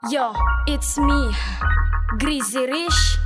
Yo, it's me, Greasy Rich.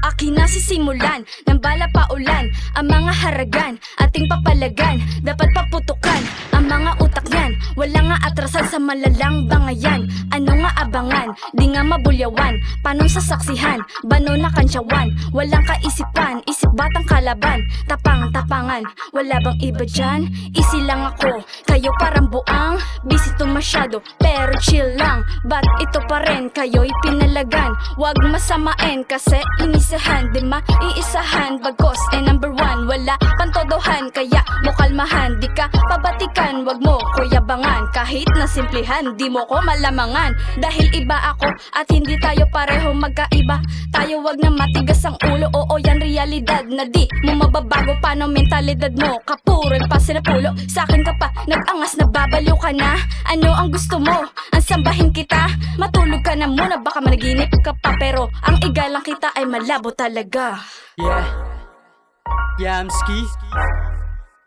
Akin na sisimulan, ng bala pa ulan. Ang mga haragan, ating papalagan. Dapat paputukan, ang mga utak yan. Wala nga atrasan sa malalang bangayan. Ano nga abangan, di nga mabulyawan. Panong sasaksihan, bano na kansyawan. Walang kaisipan, isip batang kalaban. Tapang-tapangan, wala bang iba dyan? Easy lang ako, kayo parang buang. Busy to masyado, pero chill lang. Ba't ito pa rin, kayo'y pinalagan? Wag masamain kasi inisahan, di maiisahan. Bagkos number one, wala pantodohan. Kaya mo kalmahan, di ka pabatikan. Wag mo ko yabangan, kahit na simplihan, di mo ko malamangan. Dahil iba ako at hindi tayo pareho magkaiba. Tayo wag na matigas ang ulo, oo yan realidad. Na di mo mababago, paano mentalidad mo? Kapurol pa sinapulo, sa akin ka pa nag-angas, nababaliw ka na. Ano ang gusto mo? Ang sambahin kita? Matulog ka na muna, baka managinip ka pa. Pero ang igalang kita ay malabo talaga. Yeah, Yamski.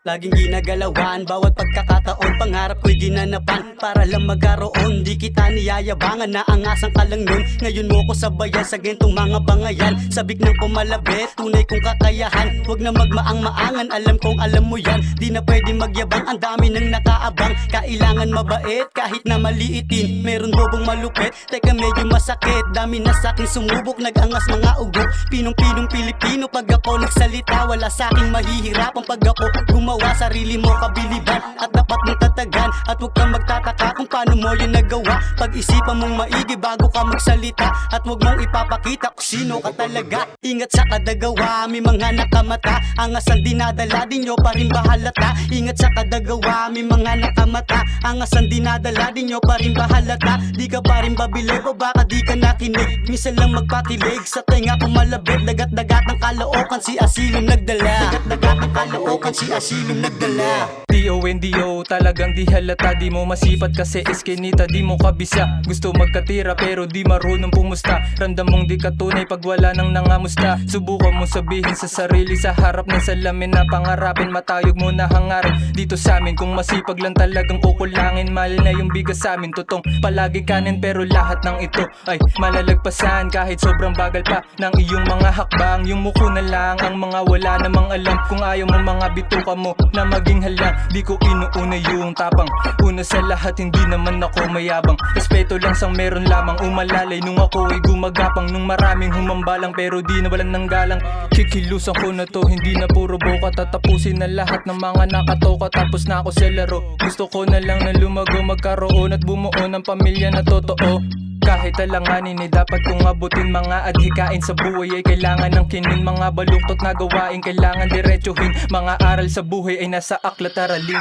Laging ginagalawan, bawat pagkakataon pangarap ko'y ginanapan. Para lang magkaroon, di kita niyayabangan. Naangasan ka lang nun, ngayon mo ko sabayan sa gentong mga bangayan. Sabik ng pumalabit, tunay kong kakayahan. Huwag na magmaang-maangan, alam kong alam mo yan. Di na pwede magyabang, ang dami nang nakaabang. Kailangan mabait, kahit na maliitin. Meron bobong malupit, teka medyo masakit. Dami na sa'kin sumubok, nag-angas mga ugok. Pinong-pinong Pilipino, pag ako nagsalita, wala sa'king mahihirapan pag ako gumawa. Sarili mo kabiliban at dapat mong tatagan. At huwag kang magtataka kung paano mo yun nagawa. Pag-isipan mong maigi bago ka magsalita. At huwag mong ipapakita kung sino ka talaga. Ingat sa kadagawa, may mga nakamata. Angasan dinadala, di nyo pa rin bahalata. Ingat sa kadagawa, may mga nakamata. Angasan dinadala, di nyo pa rin bahalata. Di ka pa rin babilig o baka di ka nakinig. Minsan lang magpakilig sa tenga pumalabit. Dagat-dagat ng kalookan, si asilong nagdala. Dagat-dagat ng kalookan, si asilong nagdala. D.O.N.D.O. talagang di halata. Di mo masipat kasi eskinita, di mo kabisa. Gusto magkatira pero di marunong pumusta. Ramdam mong di katunay pag wala nang nangamusta. Subukan mo sabihin sa sarili sa harap ng salamin na pangarapin. Matayog mo na hangarin dito sa amin. Kung masipag lang talagang kukulangin, mahal na yung bigas sa amin. Totong palagi kanin pero lahat ng ito ay malalagpasan. Kahit sobrang bagal pa ng iyong mga hakbang. Yung muko na lang ang mga wala namang alam. Kung ayaw mo mga bituka mo na maging halang, di ko inuuna yung tapang. Una sa lahat, hindi naman ako mayabang. Respeto lang sang meron lamang. Umalalay nung ako ay gumagapang. Nung maraming humambalang pero di nawalan ng galang. Kikilusan ko na to, hindi na puro boka. Tatapusin na lahat ng mga nakatoka. Tapos na ako sa laro. Gusto ko na lang na lumago, magkaroon at bumuo ng pamilya na totoo. Kahit alanganin ay dapat kong abutin. Mga adhikain sa buhay ay kailangan ng kinin. Mga baluktot na gawain kailangan diretsuhin. Mga aral sa buhay ay nasa aklat aralin.